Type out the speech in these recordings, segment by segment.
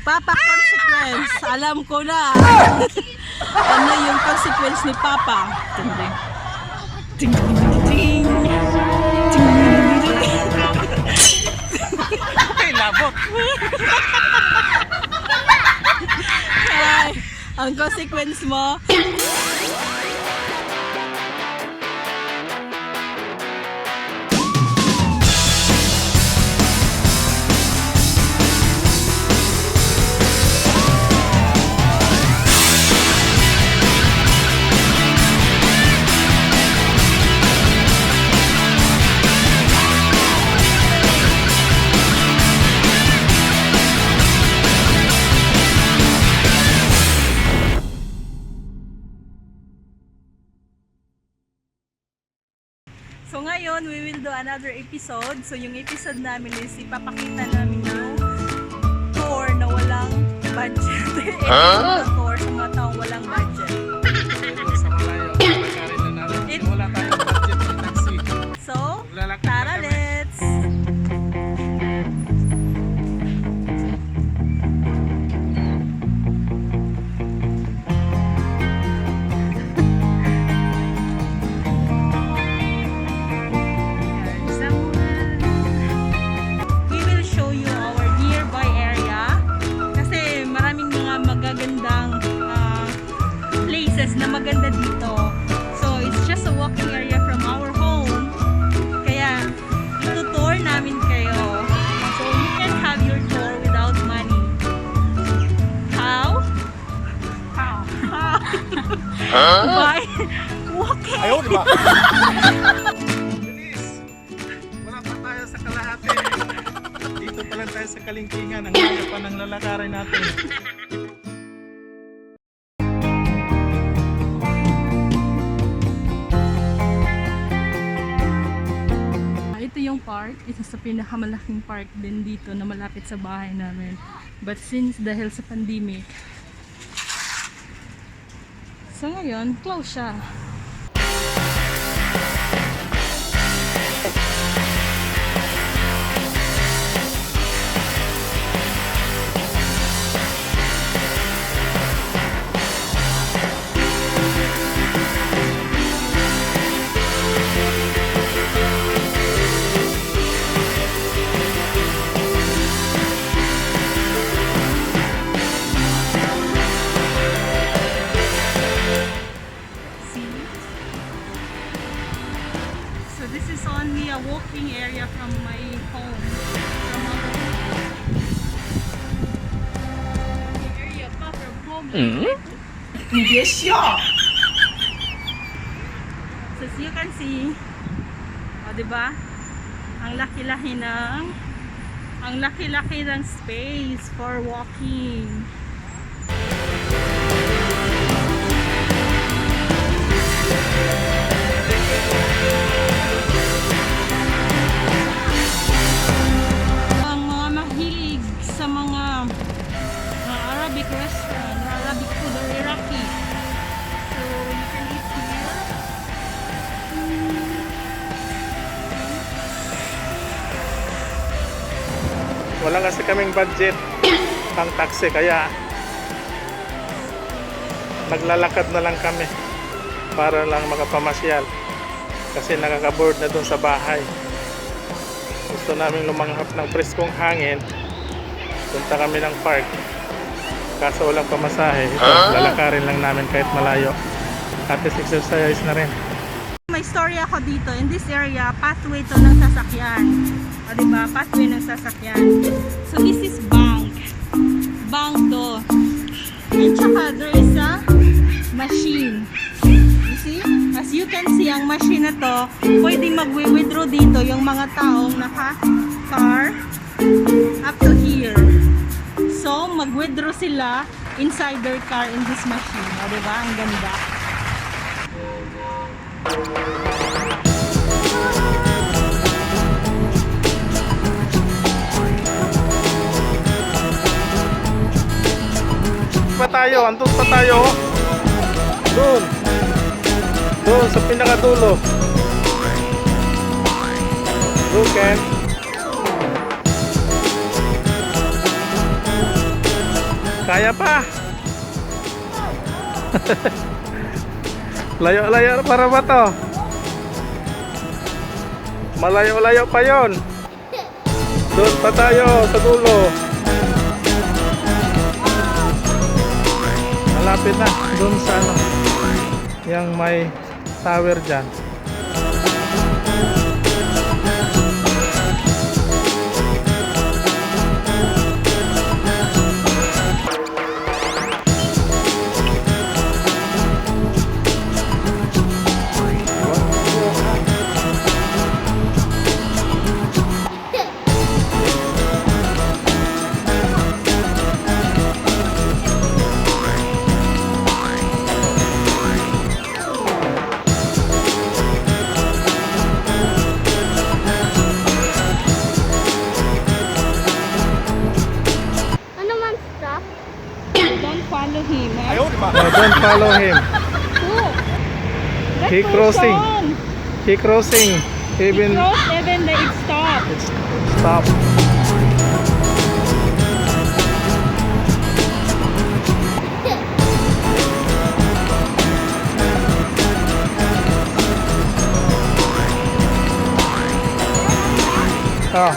Papa consequence. Alam ko na. Ano yung consequence ni Papa? Ting ting. Ting ting. Ay, labot. Ay, ang consequence mo. So ngayon, we will do another episode. So yung episode namin is ipapakita namin yung tour na walang budget. Tour sa mga taong walang budget. Sa malayo, lalakarin na natin. Wala tayong budget ng taxi. So, Lalakad na tara, kami. let's! We will show you our nearby area kasi maraming mga magagandang places na maganda dito. So it's just a walking area from our home. Kaya itutour namin kayo. So you can have your tour without money. How? How? By walking. Ayaw, di ba? Bilis! Wala pa tayo sa kalahati. Dito pa lang tayo sa kalingkingan. Ang layo pa ng lalakarin natin. Ito yung park. Isa sa pinakamalaking park din dito na malapit sa bahay namin. But since dahil sa pandemic, so ngayon, close siya. See? So this is only a walking area from my home. From our area pa from home. So as you can see, o diba? Ang laki-laki ng space for walking. Ang mga mahilig sa mga Arabic restaurant, Arabic food or Iraqi. So you can eat here. Wala kasi kaming budget pang taxi kaya naglalakad na lang kami para lang makapamasyal kasi nakaka-board na dun sa bahay. Gusto namin lumanghap ng preskong hangin. Punta kami ng park kaso walang pamasahe. Ito, lalakarin lang namin kahit malayo at least exercise na rin. May story ako dito. In this area, pathway to ng sasakyan. O diba? Pathway ng sasakyan. So this is bank. Bank to. And tsaka there is a machine. You see? As you can see, ang machine na to, pwede mag-withdraw dito yung mga taong naka-car up to here. So, mag-withdraw sila inside their car in this machine. O diba? Ang ganda. Pa tayo, andun pa tayo. Doon. Doon sa pinakadulo. Doon, Ken. Kaya pa. Layo-layo para ba to? Malayo-layo pa yon. Doon pa tayo sa dulo. Malapit na. Doon sa ano. Yang may tower dyan. Don't follow him. Eh? No, don't follow him. Let He go crossing. on. He crossing. He Even crossed even the it stopped. it's stop. Ah.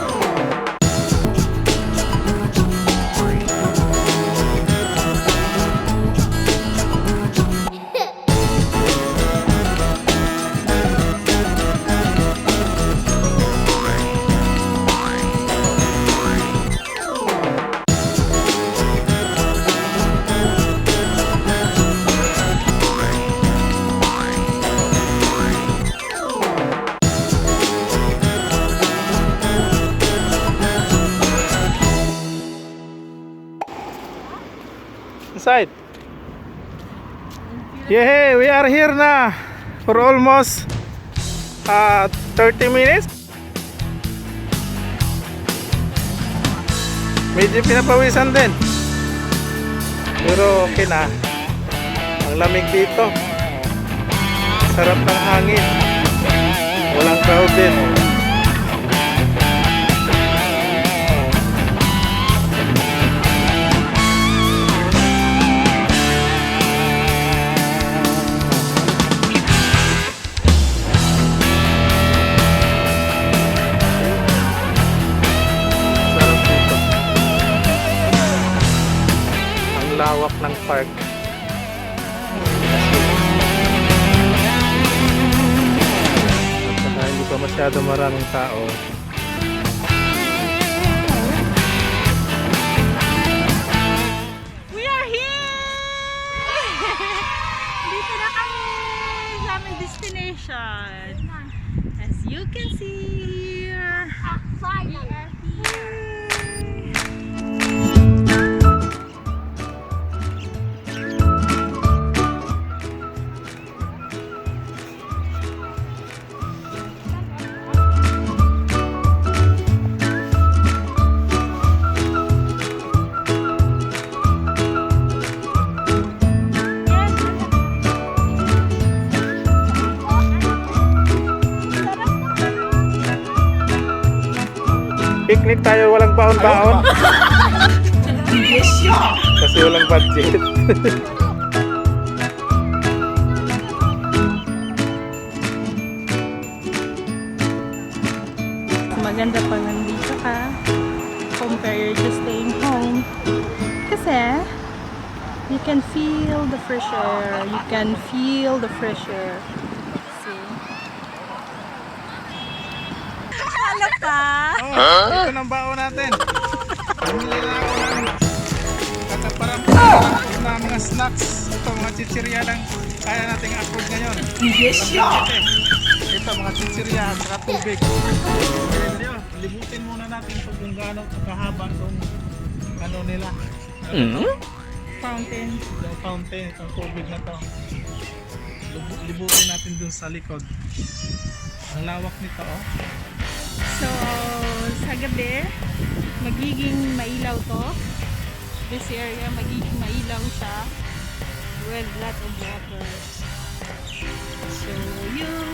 Inside. Yeah, we are here na for almost 30 minutes. Medyo pinapawisan din. Pero okay na. Ang lamig dito. Sarap ng hangin. Walang crowd din. Lawak ng park. At saka hindi pa masyado maraming tao. We are here! Dito na kami sa aming destination. As you can see here, we are here. Picnic tayo, walang baon-baon. Kasi walang budget. Maganda pag nandito ka compare to staying home. Kasi you can feel the fresh air. You can feel the fresh air. See? Hala pa! Oh, ito ng baon natin. Bumili na ako ng kakaparang na mga snacks. Ito mga chichirya lang kaya nating afford ngayon. Ito mga chichirya at saka tubig. Libutin muna natin kung gaano kahaba itong ano nila. Fountain. Yung fountain, itong tubig na to. Libutin natin dun sa likod. Ang lawak nito, oh. So, sa gabi, magiging mailaw to. This area, magiging mailaw siya with lot of water. So, yun.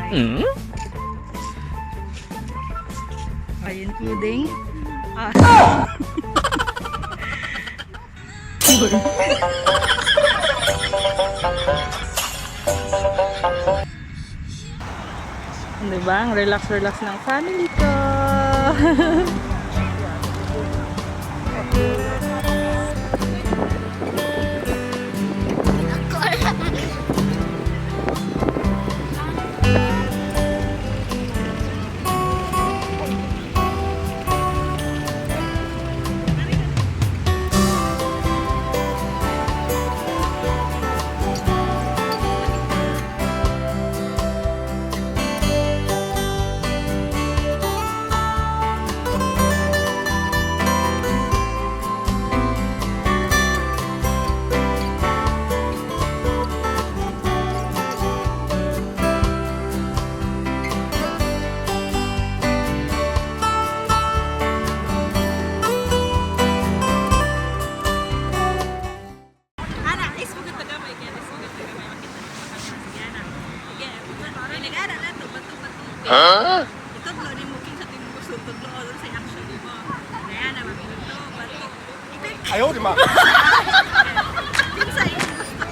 Are you kidding? Ah. Diba? Ang relax-relax ng family ko. Huh? Ito blo ni mo sa timong gusto tudlo o sa action mo. Kaya na mabilo bato. Ayaw, di ba? Kinsa yung gusto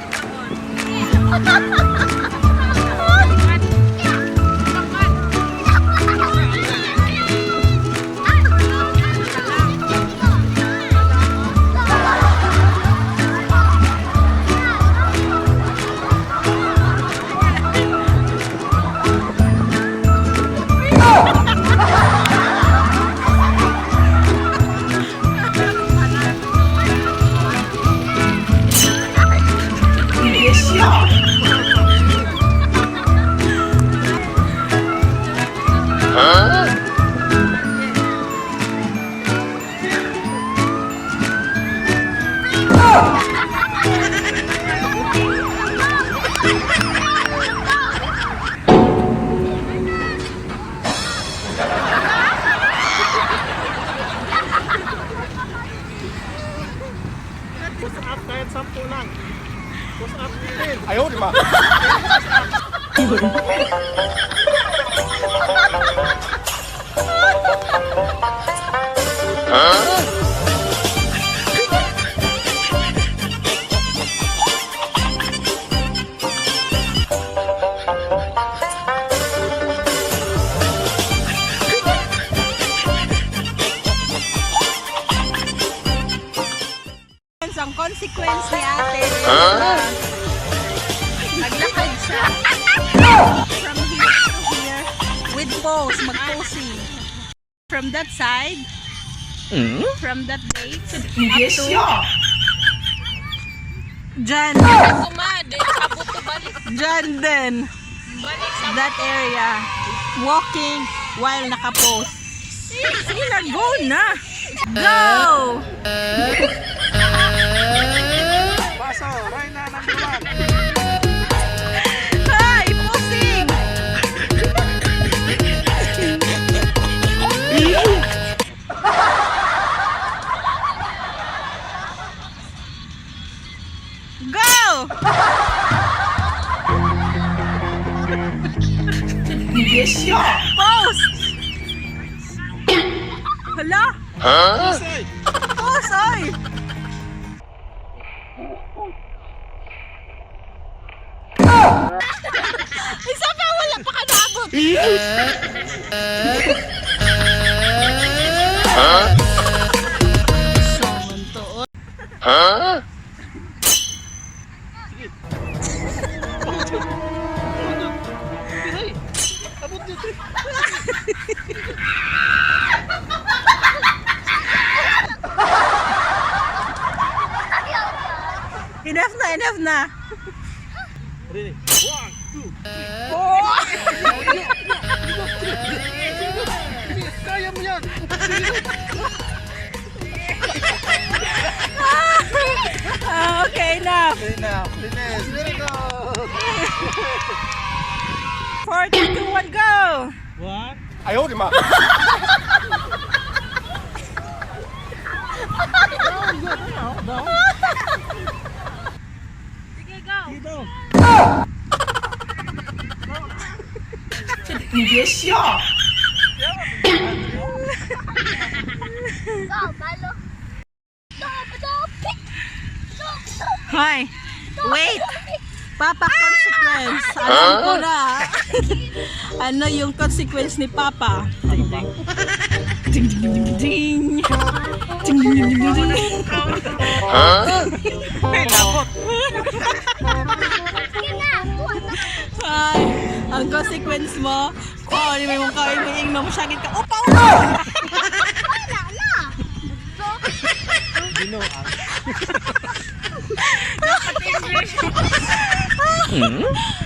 Push up kahit 10 lang. Push up din. Ayaw, di ba? ang consequence ni ate. Naglakad siya. From here to here. With pose. Mag-posing. From that side. From that gate. Yes, Diyan. Diyan din. That area. Walking while naka-pose. Sige na, go na. Go! Paso, right na, number 1. Hi, posing! Go! Yes, pose! Hala? Huh? Pose, oy! Isa pa, wala pa ka naabot. Saman to. Huh? Enough na. Ready? 1, 2. Kaya mo yan. Okay, enough. Enough. Finish. Very good. 4, 3, 2, 1, go! What? Ayaw, di ba? Sige, go! Dito. Hoy, wait! Papa consequence. Alam ko na. Ano yung consequence ni Papa? Ding ding ding ding ding. Ding ding ding ding ding. Ay, ang consequence mo, oh, di mo kain mo ingnom sakit ka. Upa!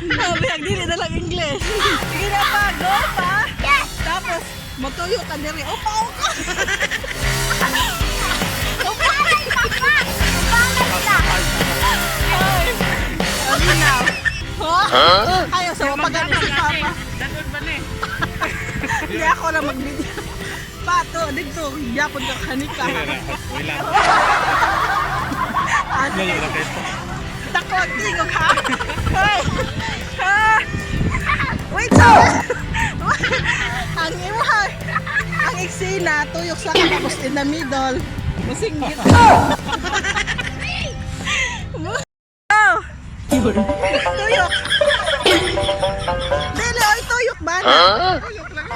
Sabi, ang dili na lang English. Sige na pa, go pa. Tapos, matuyo ka diri. Upa, upa. Ay, sabi na. Ayaw, sa mapagano si Papa. Hindi ako na mag-video. Pato, dito, yapon ka kanika. Ano? Tako, tingog ha? Hey! Ha? Wait, so! Ang imuha, ang eksena, tuyok sa tapos in the middle. Masinggit. Oh! Tuyok! Dili, oy, tuyok ba na? Tuyok lang.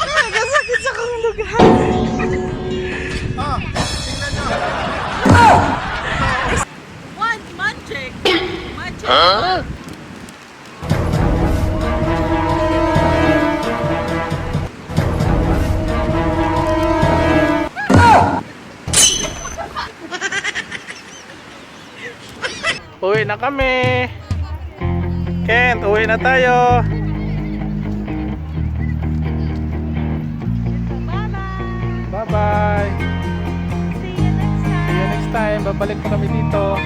Nagasakit sa kong lugar. What? Magic? Magic? Uwi na kami. Kent, uwi na tayo. Bye-bye. Bye-bye. See you next time. See you next time. Babalik pa kami dito.